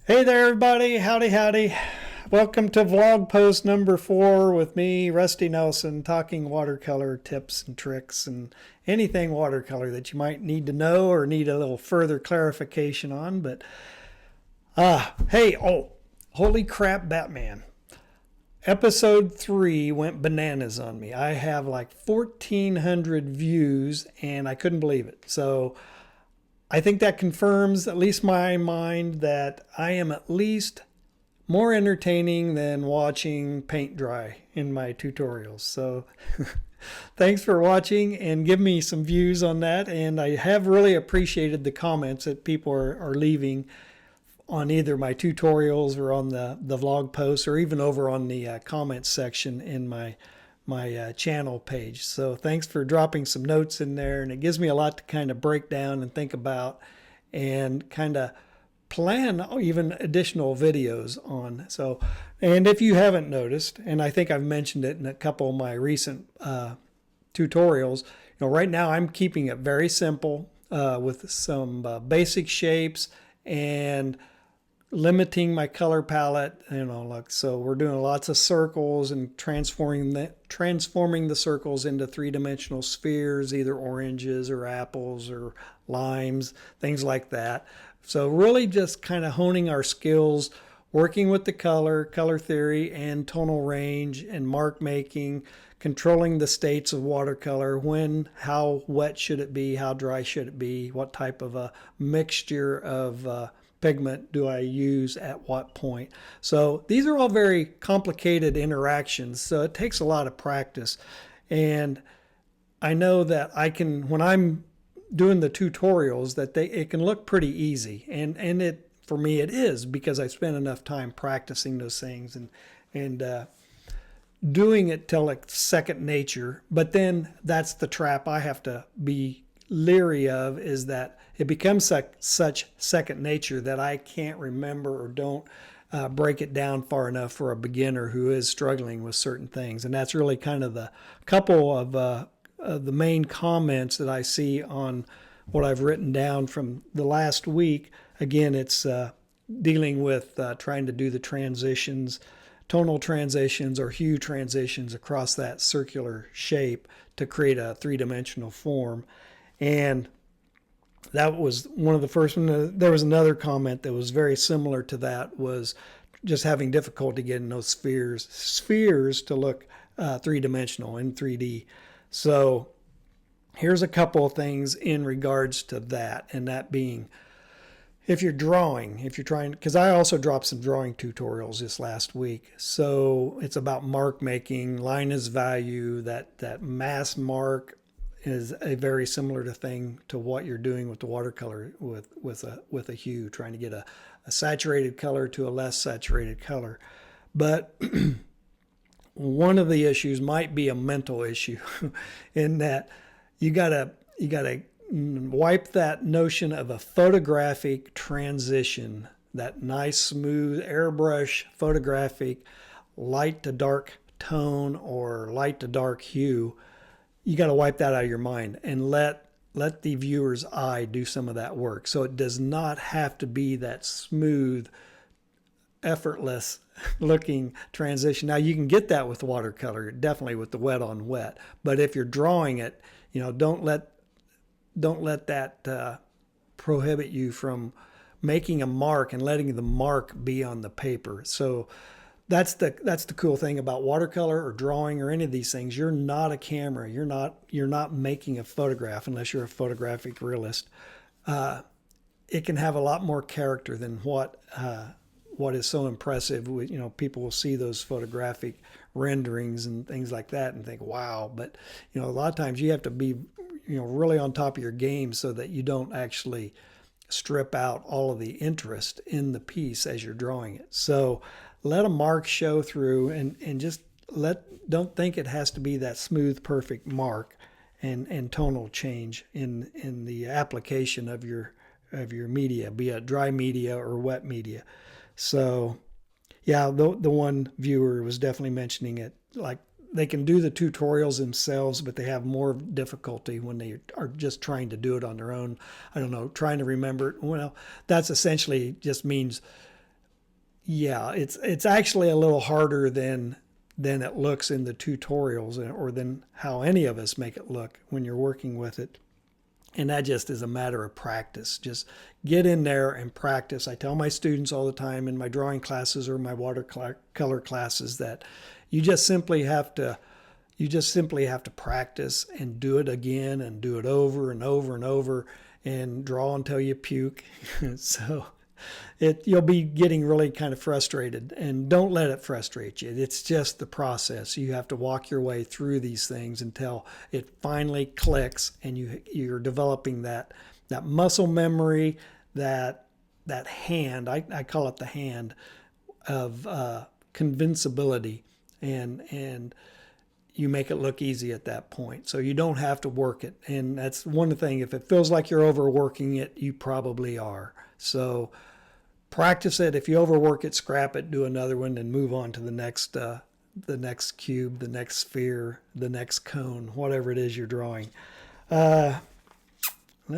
Hey there, everybody. Howdy, howdy. Welcome to vlog post number 4 with me, Rusty Nelson, talking watercolor tips and tricks and anything watercolor that you might need to know or need a little further clarification on. But, holy crap, Batman. Episode 3 went bananas on me. I have like 1,400 views and I couldn't believe it. So, I think that confirms, at least my mind, that I am at least more entertaining than watching paint dry in my tutorials. So thanks for watching and give me some views on that. And I have really appreciated the comments that people are leaving on either my tutorials or on the vlog posts or even over on the comments section in my channel page. So thanks for dropping some notes in there, and it gives me a lot to kind of break down and think about and kind of plan even additional videos on. So, and if you haven't noticed, and I think I've mentioned it in a couple of my recent tutorials, right now I'm keeping it very simple with some basic shapes and limiting my color palette, like, so we're doing lots of circles and transforming the circles into three-dimensional spheres, either oranges or apples or limes, things like that. So really just kind of honing our skills, working with the color theory and tonal range and mark making, controlling the states of watercolor, when, how wet should it be, how dry should it be, what type of a mixture of pigment do I use at what point. So these are all very complicated interactions, so it takes a lot of practice. And I know that I can, when I'm doing the tutorials, that it can look pretty easy, and it, for me, it is, because I spent enough time practicing those things and doing it till like second nature. But then that's the trap I have to be leery of, is that it becomes such second nature that I can't remember or don't break it down far enough for a beginner who is struggling with certain things. And that's really kind of the couple of the main comments that I see on what I've written down from the last week. Again, it's dealing with trying to do the transitions, tonal transitions or hue transitions across that circular shape to create a three-dimensional form. And that was one of the first ones. There was another comment that was very similar to that, was just having difficulty getting those spheres to look three-dimensional in 3D. So here's a couple of things in regards to that, and that being, if you're trying, because I also dropped some drawing tutorials this last week. So it's about mark making, line as value, that mass mark is a very similar thing to what you're doing with the watercolor with a hue, trying to get a saturated color to a less saturated color. But one of the issues might be a mental issue in that you gotta wipe that notion of a photographic transition, that nice smooth airbrush photographic light to dark tone or light to dark hue. You got to wipe that out of your mind and let the viewer's eye do some of that work. So it does not have to be that smooth, effortless looking transition. Now you can get that with watercolor, definitely with the wet on wet. But if you're drawing it, don't let that prohibit you from making a mark and letting the mark be on the paper. So that's the cool thing about watercolor or drawing or any of these things. You're not a camera. You're not making a photograph unless you're a photographic realist. It can have a lot more character than what is so impressive. People will see those photographic renderings and things like that and think, wow. But a lot of times you have to be really on top of your game so that you don't actually strip out all of the interest in the piece as you're drawing it. So let a mark show through, and just don't think it has to be that smooth, perfect mark and tonal change in the application of your media, be it dry media or wet media. So yeah, the one viewer was definitely mentioning it, like they can do the tutorials themselves, but they have more difficulty when they are just trying to do it on their own. I don't know, trying to remember it. Well, that's essentially just means Yeah, it's actually a little harder than it looks in the tutorials, or than how any of us make it look when you're working with it. And that just is a matter of practice. Just get in there and practice. I tell my students all the time in my drawing classes or my watercolor classes that you just simply have to practice and do it again and do it over and over and over and draw until you puke. So you'll be getting really kind of frustrated, and don't let it frustrate you. It's just the process. You have to walk your way through these things until it finally clicks, and you're developing that muscle memory, that hand. I call it the hand of convincibility, and you make it look easy at that point. So you don't have to work it. And that's one thing. If it feels like you're overworking it, you probably are. So practice it. If you overwork it, scrap it, do another one, and move on to the next cube, the next sphere, the next cone, whatever it is you're drawing. Let's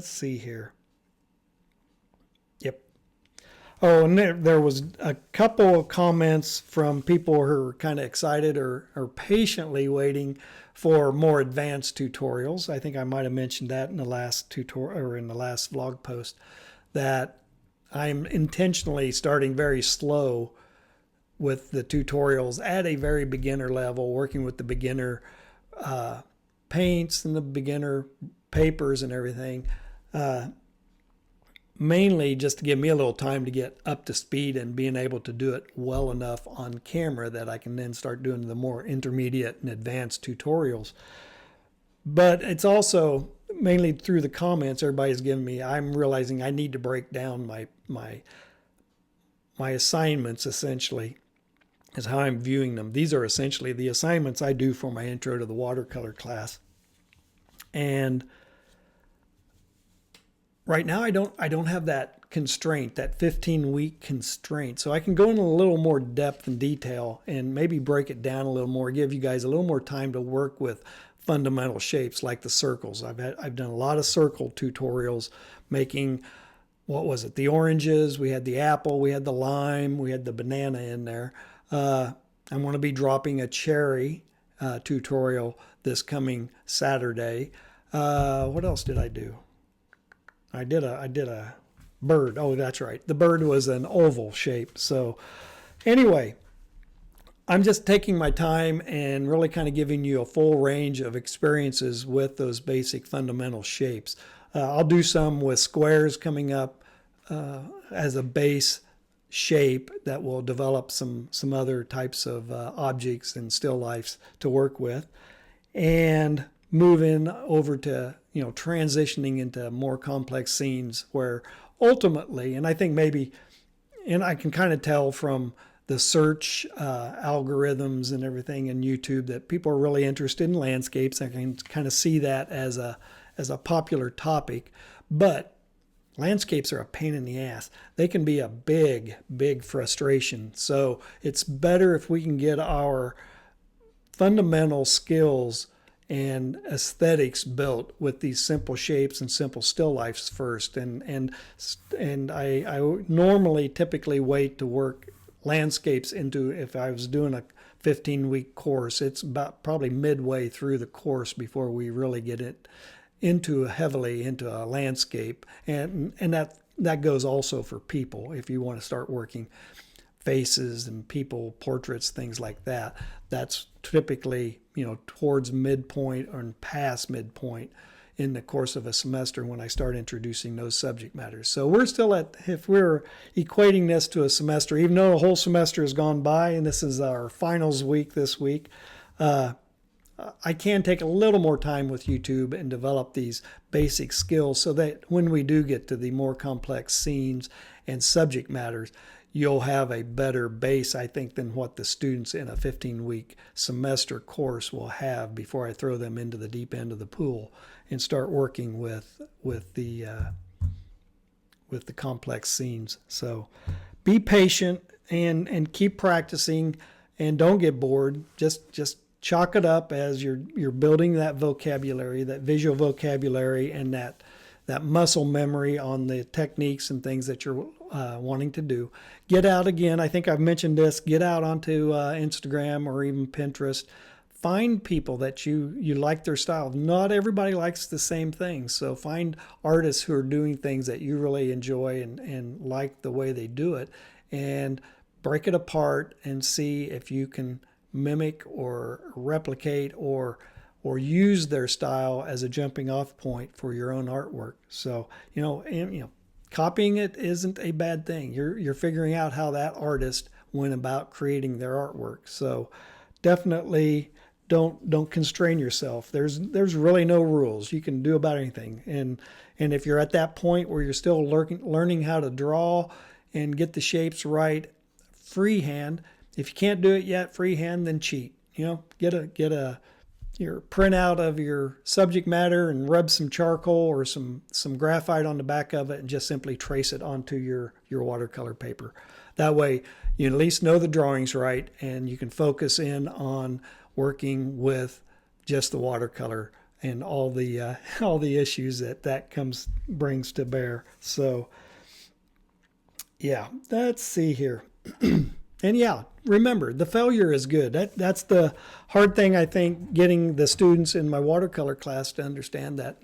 see here. Yep. Oh, and there was a couple of comments from people who are kind of excited or patiently waiting for more advanced tutorials. I think I might have mentioned that in the last tutorial or in the last vlog post, that I'm intentionally starting very slow with the tutorials at a very beginner level, working with the beginner paints and the beginner papers and everything. Mainly just to give me a little time to get up to speed and being able to do it well enough on camera that I can then start doing the more intermediate and advanced tutorials. But it's also mainly through the comments everybody's giving me, I'm realizing I need to break down my assignments, essentially, is how I'm viewing them. These are essentially the assignments I do for my intro to the watercolor class. And right now I don't have that constraint, that 15-week constraint. So I can go in a little more depth and detail and maybe break it down a little more, give you guys a little more time to work with fundamental shapes like the circles. I've done a lot of circle tutorials, making, what was it, the oranges, we had the apple, we had the lime, we had the banana in there. I'm going to be dropping a cherry tutorial this coming Saturday. What else did I do? I did a bird. Oh, that's right. The bird was an oval shape. So anyway, I'm just taking my time and really kind of giving you a full range of experiences with those basic fundamental shapes. I'll do some with squares coming up as a base shape that will develop some other types of objects and still lifes to work with, and move in over to transitioning into more complex scenes where ultimately, and I think maybe, and I can kind of tell from the search algorithms and everything in YouTube that people are really interested in landscapes. I can kind of see that as a popular topic, but landscapes are a pain in the ass. They can be a big frustration. So it's better if we can get our fundamental skills and aesthetics built with these simple shapes and simple still lifes first. And I normally typically wait to work landscapes into, if I was doing a 15-week course, it's about probably midway through the course before we really get it heavily into a landscape. And that goes also for people. If you want to start working faces and people, portraits, things like that, that's typically towards midpoint or past midpoint in the course of a semester when I start introducing those subject matters. So we're still if we're equating this to a semester, even though a whole semester has gone by and this is our finals week this week, I can take a little more time with YouTube and develop these basic skills so that when we do get to the more complex scenes and subject matters, you'll have a better base, I think, than what the students in a 15-week semester course will have before I throw them into the deep end of the pool and start working with the complex scenes. So be patient and keep practicing, and don't get bored. Just chalk it up as you're building that vocabulary, that visual vocabulary, and that muscle memory on the techniques and things that you're wanting to do. Get out again. I think I've mentioned this. Get out onto Instagram or even Pinterest. Find people that you like their style. Not everybody likes the same things. So find artists who are doing things that you really enjoy and like the way they do it, and break it apart and see if you can mimic or replicate or use their style as a jumping off point for your own artwork. So, copying it isn't a bad thing. You're figuring out how that artist went about creating their artwork. So definitely don't constrain yourself. There's really no rules. You can do about anything. And if you're at that point where you're still learning how to draw and get the shapes right freehand, if you can't do it yet freehand, then cheat. Get your printout of your subject matter and rub some charcoal or some graphite on the back of it and just simply trace it onto your watercolor paper. That way you at least know the drawings right, and you can focus in on working with just the watercolor and all the issues that brings to bear. So yeah, let's see here. And yeah, remember, the failure is good. That's the hard thing, I think, getting the students in my watercolor class to understand that,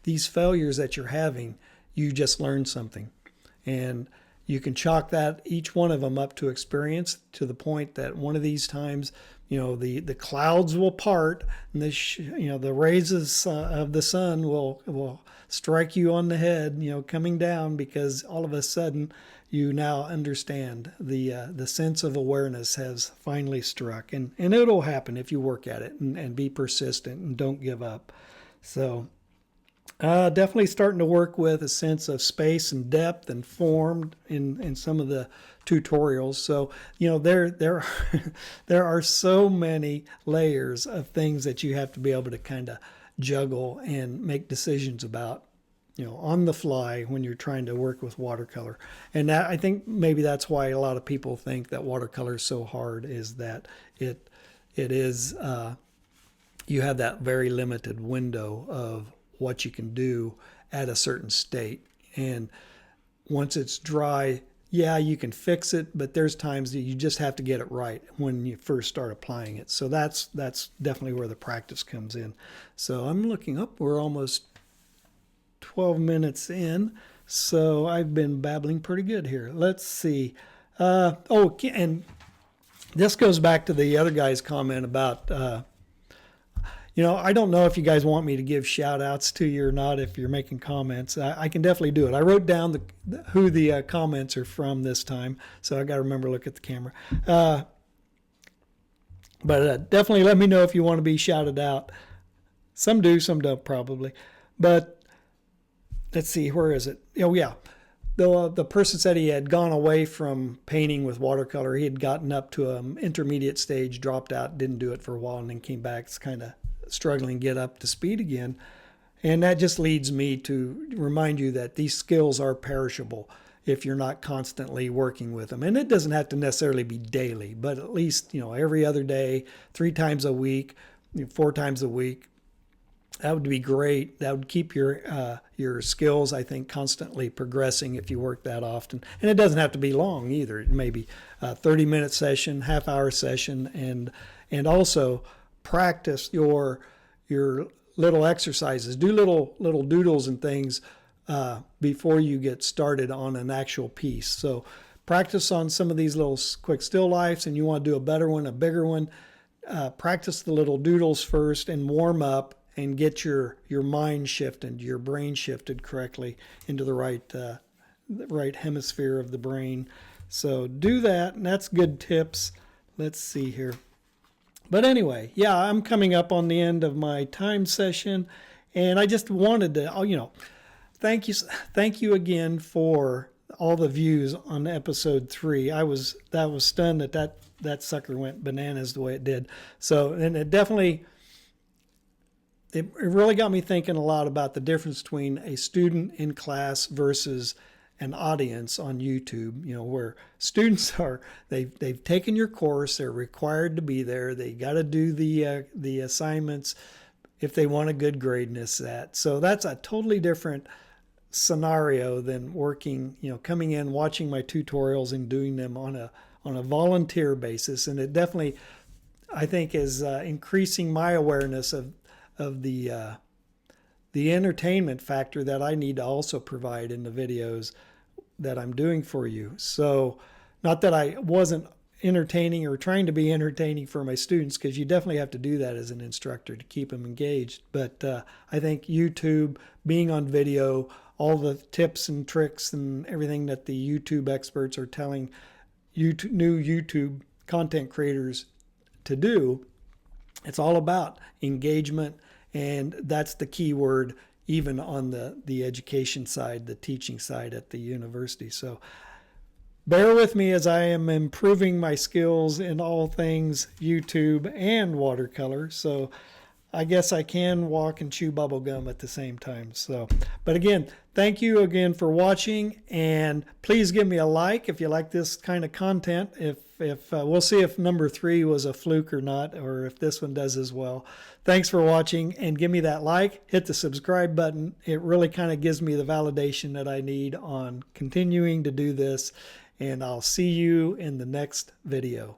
these failures that you're having, you just learned something. And you can chalk each one of them up to experience, to the point that one of these times, the clouds will part, and the rays of the sun will strike you on the head, coming down, because all of a sudden you now understand. The sense of awareness has finally struck, and it'll happen if you work at it and be persistent and don't give up. So definitely starting to work with a sense of space and depth and form in some of the tutorials. So there are so many layers of things that you have to be able to kind of juggle and make decisions about, on the fly when you're trying to work with watercolor. And I think maybe that's why a lot of people think that watercolor is so hard, is that it is you have that very limited window of what you can do at a certain state. And once it's dry, yeah, you can fix it, but there's times that you just have to get it right when you first start applying it. So that's definitely where the practice comes in. So I'm looking up, we're almost 12 minutes in, so I've been babbling pretty good here. Let's see. And this goes back to the other guy's comment about I don't know if you guys want me to give shout outs to you or not if you're making comments. I can definitely do it. I wrote down who the comments are from this time, so I got to remember to look at the camera. But definitely let me know if you want to be shouted out. Some do, some don't probably. But let's see, where is it? Oh, yeah. The person said he had gone away from painting with watercolor. He had gotten up to an intermediate stage, dropped out, didn't do it for a while, and then came back. It's kind of struggling to get up to speed again. And that just leads me to remind you that these skills are perishable if you're not constantly working with them. And it doesn't have to necessarily be daily, but at least, every other day, 3 times a week, 4 times a week. That would be great. That would keep your skills, I think, constantly progressing if you work that often. And it doesn't have to be long either. It may be a 30-minute session, half-hour session, and also practice your little exercises. Do little doodles and things before you get started on an actual piece. So practice on some of these little quick still lifes, and you want to do a better one, a bigger one. Practice the little doodles first and warm up and get your mind shifted, your brain shifted correctly into the right hemisphere of the brain. So do that, and that's good tips. Let's see here. But anyway, yeah, I'm coming up on the end of my time session, and I just wanted to, thank you again for all the views on episode 3. That was stunned that sucker went bananas the way it did. So, and it really got me thinking a lot about the difference between a student in class versus an audience on YouTube, where students they've taken your course, they're required to be there, they got to do the assignments if they want a good grade in that. So that's a totally different scenario than working, coming in, watching my tutorials and doing them on a volunteer basis. And it definitely, I think, is increasing my awareness of the entertainment factor that I need to also provide in the videos that I'm doing for you. So, not that I wasn't entertaining or trying to be entertaining for my students, because you definitely have to do that as an instructor to keep them engaged. But I think YouTube, being on video, all the tips and tricks and everything that the YouTube experts are telling new YouTube content creators to do, it's all about engagement, and that's the key word even on the education side, the teaching side at the university. So bear with me as I am improving my skills in all things YouTube and watercolor. So I guess I can walk and chew bubble gum at the same time. So, but again, thank you again for watching, and please give me a like if you like this kind of content. If we'll see if number 3 was a fluke or not, or if this one does as well. Thanks for watching, and give me that like, hit the subscribe button. It really kind of gives me the validation that I need on continuing to do this, and I'll see you in the next video.